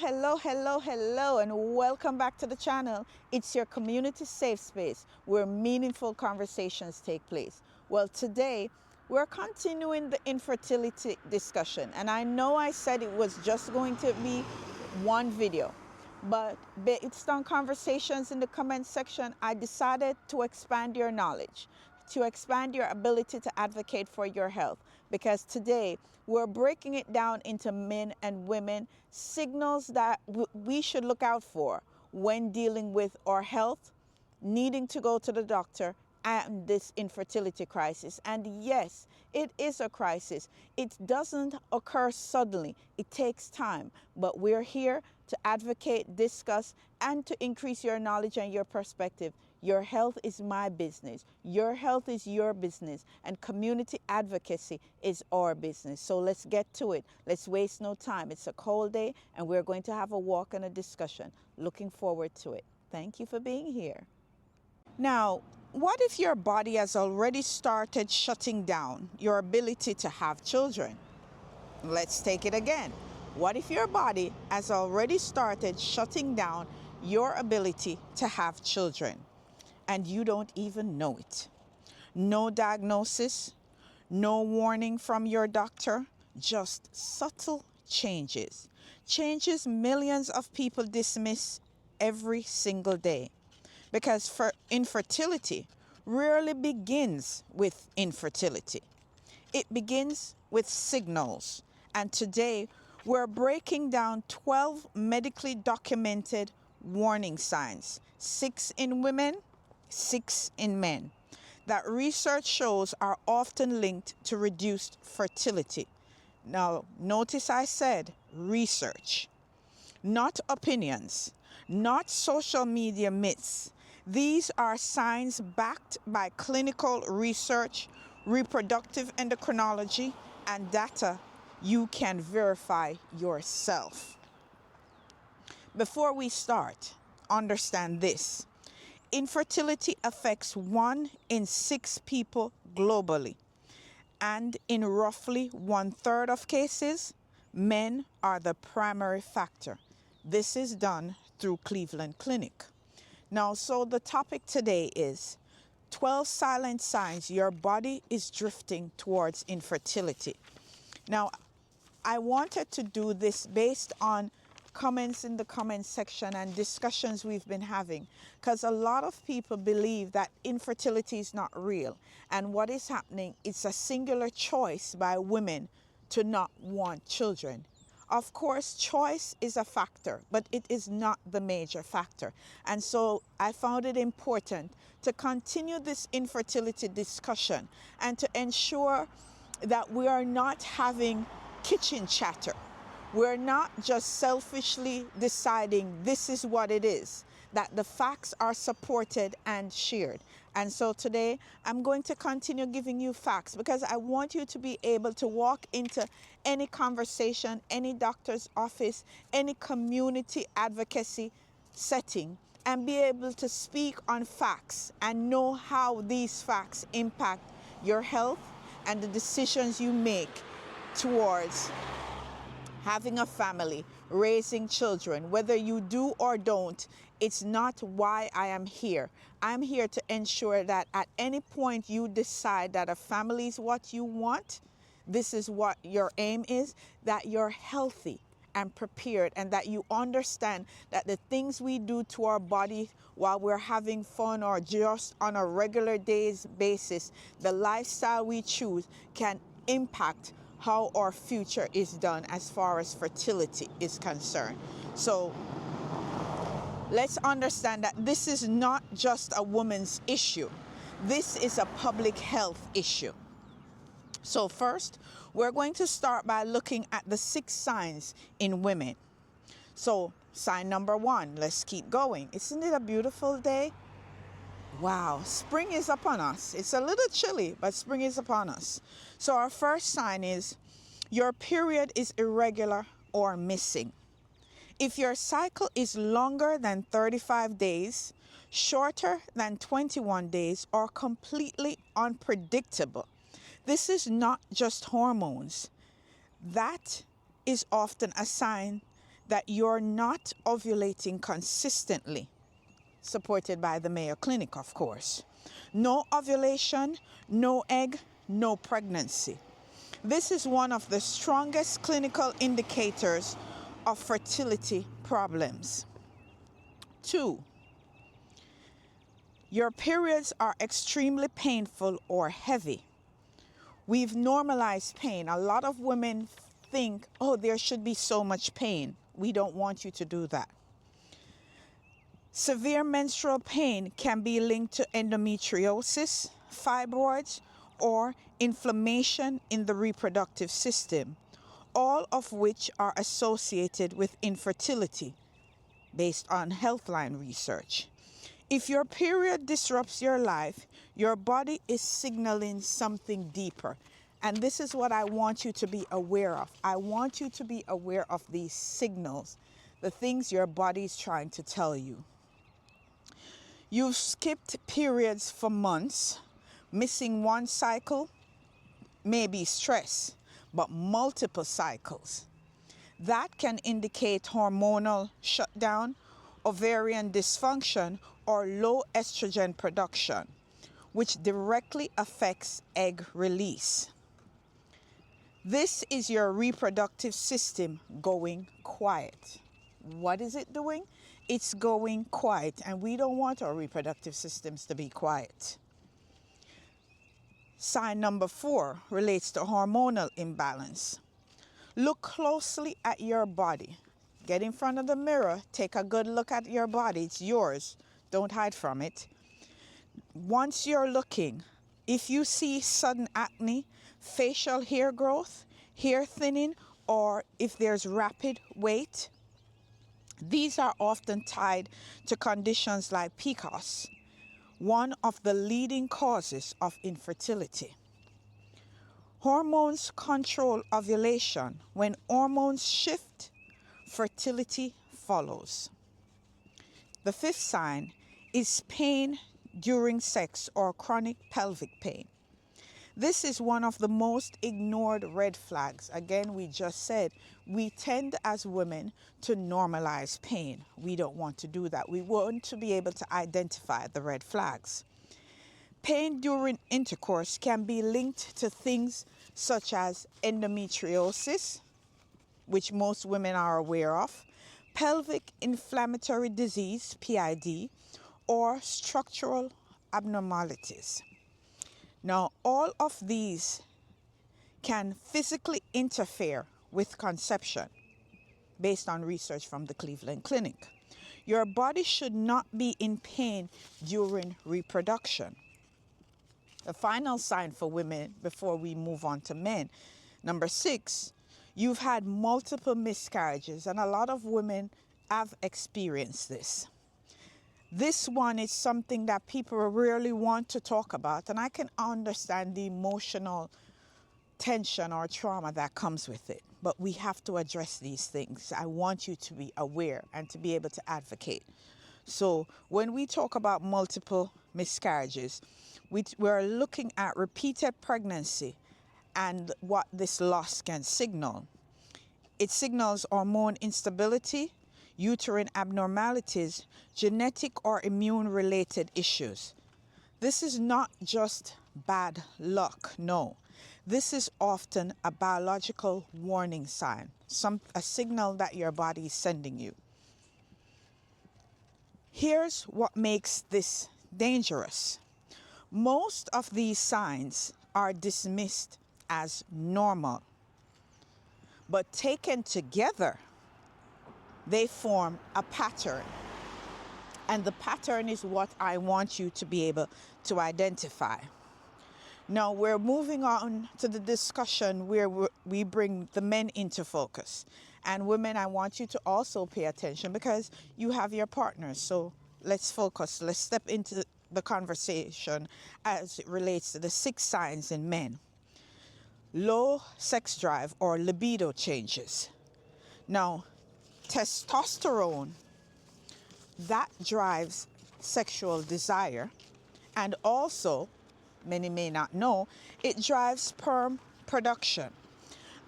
Hello, and welcome back to the channel. It's your community safe space where meaningful conversations take place. Well, today we're continuing the infertility discussion, and I know I said it was just going to be one video, but based on conversations in the comment section, I decided to expand your knowledge, to expand your ability to advocate for your health, because today we're breaking it down into men and women, signals that we should look out for when dealing with our health, needing to go to the doctor, and this infertility crisis. And yes, it is a crisis. It doesn't occur suddenly. It takes time, but we're here to advocate, discuss, and to increase your knowledge and your perspective. Your health is my business. Your health is your business, and community advocacy is our business. So let's get to it. Let's waste no time. It's a cold day, and we're going to have a walk and a discussion. Looking forward to it. Thank you for being here. Now, what if your body has already started shutting down your ability to have children? Let's take it again. What if your body has already started shutting down your ability to have children and you don't even know it? No diagnosis, no warning from your doctor, just subtle changes. Changes millions of people dismiss every single day. Because for infertility rarely begins with infertility. It begins with signals. And today we're breaking down 12 medically documented warning signs, 6 in women, 6 in men, that research shows are often linked to reduced fertility. Now, notice I said research, not opinions, not social media myths. These are signs backed by clinical research, reproductive endocrinology, and data you can verify yourself. Before we start, understand this. Infertility affects 1 in 6 people globally, and in roughly 1/3 of cases, men are the primary factor. This is done through Cleveland Clinic. Now, so the topic today is 12 silent signs your body is drifting towards infertility. Now, I wanted to do this based on comments in the comment section and discussions we've been having, because a lot of people believe that infertility is not real. And what is happening, it's a singular choice by women to not want children. Of course, choice is a factor, but it is not the major factor. And so I found it important to continue this infertility discussion and to ensure that we are not having kitchen chatter. We're not just selfishly deciding this is what it is, that the facts are supported and shared. And so today I'm going to continue giving you facts, because I want you to be able to walk into any conversation, any doctor's office, any community advocacy setting, and be able to speak on facts and know how these facts impact your health and the decisions you make towards having a family, raising children. Whether you do or don't, it's not why I am here. I'm here to ensure that at any point you decide that a family is what you want, this is what your aim is, that you're healthy and prepared, and that you understand that the things we do to our body while we're having fun or just on a regular day's basis, the lifestyle we choose can impact how our future is done as far as fertility is concerned. So let's understand that this is not just a woman's issue. This is a public health issue. So first, we're going to start by looking at the 6 signs in women. So sign number 1, let's keep going. Isn't it a beautiful day? Wow, spring is upon us. It's a little chilly, but spring is upon us. So our first sign is your period is irregular or missing. If your cycle is longer than 35 days, shorter than 21 days, or completely unpredictable, this is not just hormones. That is often a sign that you're not ovulating consistently, supported by the Mayo Clinic, of course. No ovulation, no egg, no pregnancy. This is one of the strongest clinical indicators of fertility problems. 2, your periods are extremely painful or heavy. We've normalized pain. A lot of women think, oh, there should be so much pain. We don't want you to do that. Severe menstrual pain can be linked to endometriosis, fibroids, or inflammation in the reproductive system, all of which are associated with infertility based on Healthline research. If your period disrupts your life, your body is signaling something deeper. And this is what I want you to be aware of. I want you to be aware of these signals, the things your body is trying to tell you. You've skipped periods for months. Missing one cycle may be stress, but multiple cycles. That can indicate hormonal shutdown, ovarian dysfunction, or low estrogen production, which directly affects egg release. This is your reproductive system going quiet. What is it doing? It's going quiet, and we don't want our reproductive systems to be quiet. Sign number 4 relates to hormonal imbalance. Look closely at your body. Get in front of the mirror, take a good look at your body. It's yours. Don't hide from it. Once you're looking, if you see sudden acne, facial hair growth, hair thinning, or if there's rapid weight, these are often tied to conditions like PCOS, one of the leading causes of infertility. Hormones control ovulation. When hormones shift, fertility follows. The 5th sign is pain during sex or chronic pelvic pain. This is one of the most ignored red flags. Again, we just said we tend as women to normalize pain. We don't want to do that. We want to be able to identify the red flags. Pain during intercourse can be linked to things such as endometriosis, which most women are aware of, pelvic inflammatory disease, PID, or structural abnormalities. Now, all of these can physically interfere with conception based on research from the Cleveland Clinic. Your body should not be in pain during reproduction. The final sign for women before we move on to men, number 6, you've had multiple miscarriages, and a lot of women have experienced this. This one is something that people rarely want to talk about, and I can understand the emotional tension or trauma that comes with it. But we have to address these things. I want you to be aware and to be able to advocate. So when we talk about multiple miscarriages, we're looking at repeated pregnancy and what this loss can signal. It signals hormone instability, uterine abnormalities, genetic or immune-related issues. This is not just bad luck, no. This is often a biological warning sign, a signal that your body is sending you. Here's what makes this dangerous. Most of these signs are dismissed as normal, but taken together, they form a pattern. And the pattern is what I want you to be able to identify. Now we're moving on to the discussion where we bring the men into focus. And women, I want you to also pay attention because you have your partners. So let's focus. Let's step into the conversation as it relates to the 6 signs in men. Low sex drive or libido changes. Now, testosterone, that drives sexual desire, and also, many may not know, it drives sperm production.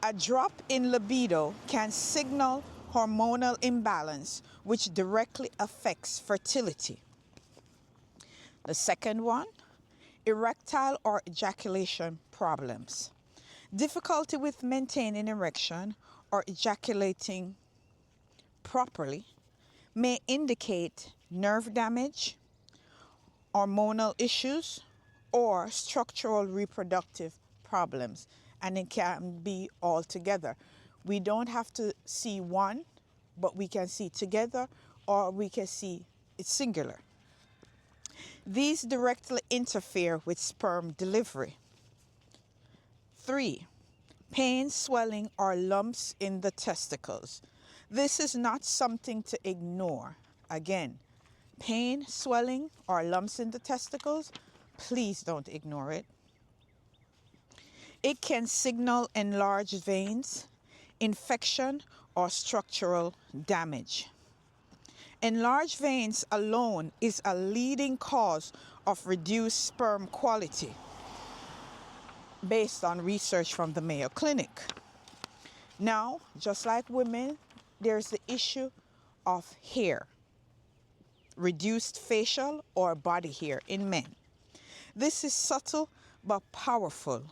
A drop in libido can signal hormonal imbalance, which directly affects fertility. The second one, erectile or ejaculation problems. Difficulty with maintaining erection or ejaculating properly may indicate nerve damage, hormonal issues, or structural reproductive problems, and it can be all together. We don't have to see one, but we can see together, or we can see it singular. These directly interfere with sperm delivery. 3. Pain, swelling, or lumps in the testicles. This is not something to ignore. Again, pain, swelling, or lumps in the testicles, please don't ignore it. It can signal enlarged veins, infection, or structural damage. Enlarged veins alone is a leading cause of reduced sperm quality, based on research from the Mayo Clinic. Now, just like women, there's the issue of hair, reduced facial or body hair in men. This is subtle but powerful.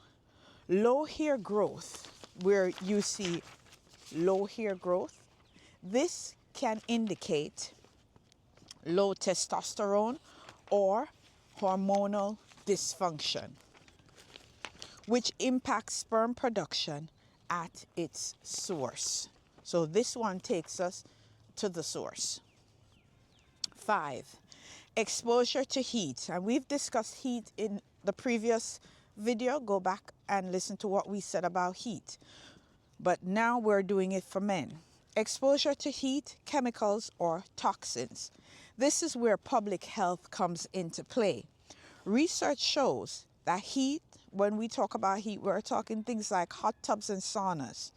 Low hair growth, where you see low hair growth, this can indicate low testosterone or hormonal dysfunction, which impacts sperm production at its source. So this one takes us to the source. 5. Exposure to heat. And we've discussed heat in the previous video. Go back and listen to what we said about heat. But now we're doing it for men. Exposure to heat, chemicals, or toxins. This is where public health comes into play. Research shows that heat, when we talk about heat, we're talking things like hot tubs and saunas.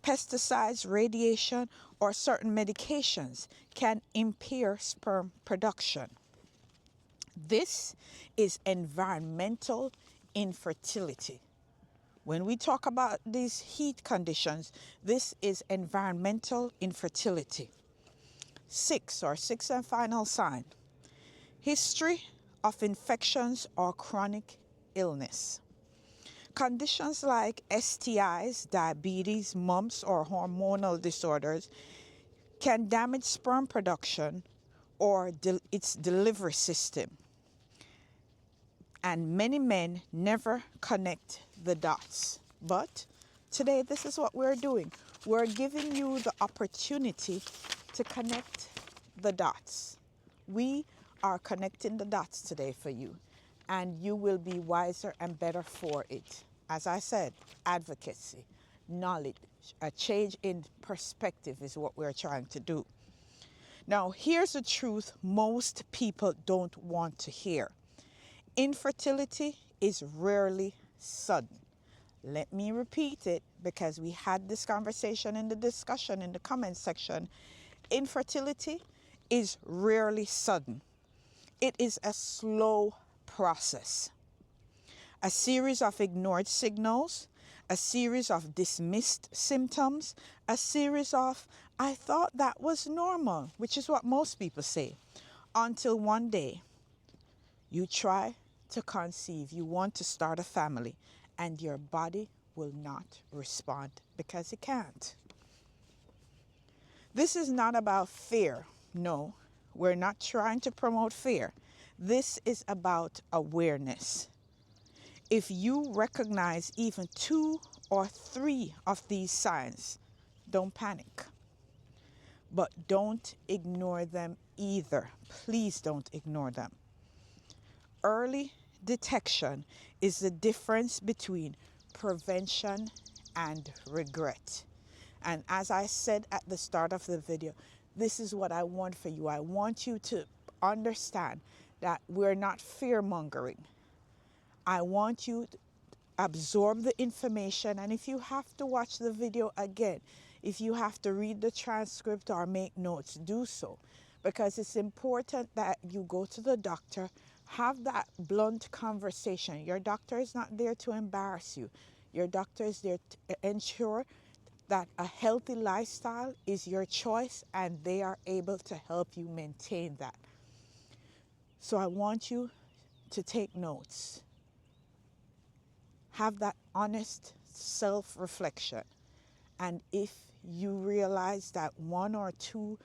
Pesticides, radiation, or certain medications can impair sperm production. This is environmental infertility. When we talk about these heat conditions, this is environmental infertility. 6, or sixth and final sign, history of infections or chronic illness. Conditions like STIs, diabetes, mumps, or hormonal disorders can damage sperm production or its delivery system. And many men never connect the dots. But today, this is what we're doing. We're giving you the opportunity to connect the dots. We are connecting the dots today for you, and you will be wiser and better for it. As I said, advocacy, knowledge, a change in perspective is what we're trying to do. Now, here's the truth most people don't want to hear. Infertility is rarely sudden. Let me repeat it, because we had this conversation in the discussion in the comment section. Infertility is rarely sudden. It is a slow process. A series of ignored signals, a series of dismissed symptoms, a series of, I thought that was normal, which is what most people say, until one day you try to conceive, you want to start a family, and your body will not respond because it can't. This is not about fear. No, we're not trying to promote fear. This is about awareness. If you recognize even 2 or 3 of these signs, don't panic. But don't ignore them either. Please don't ignore them. Early detection is the difference between prevention and regret. And as I said at the start of the video, this is what I want for you. I want you to understand that we're not fear-mongering. I want you to absorb the information, and if you have to watch the video again, if you have to read the transcript or make notes, do so. Because it's important that you go to the doctor, have that blunt conversation. Your doctor is not there to embarrass you. Your doctor is there to ensure that a healthy lifestyle is your choice and they are able to help you maintain that. So I want you to take notes. Have that honest self-reflection. And if you realize that one or two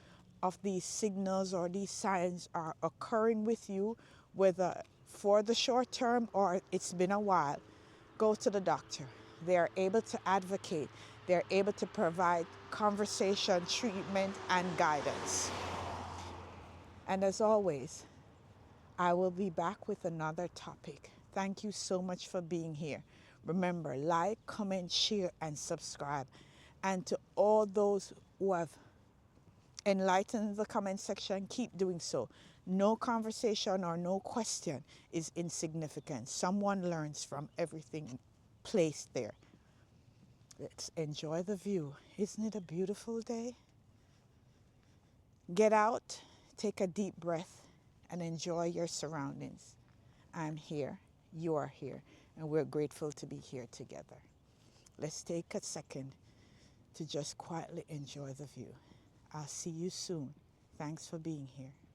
of these signals or these signs are occurring with you, whether for the short term or it's been a while, go to the doctor. They are able to advocate. They're able to provide conversation, treatment, and guidance. And as always, I will be back with another topic. Thank you so much for being here. Remember, like, comment, share, and subscribe. And to all those who have enlightened the comment section, keep doing so. No conversation or no question is insignificant. Someone learns from everything placed there. Let's enjoy the view. Isn't it a beautiful day? Get out, take a deep breath, and enjoy your surroundings. I'm here, you are here, and we're grateful to be here together. Let's take a second to just quietly enjoy the view. I'll see you soon. Thanks for being here.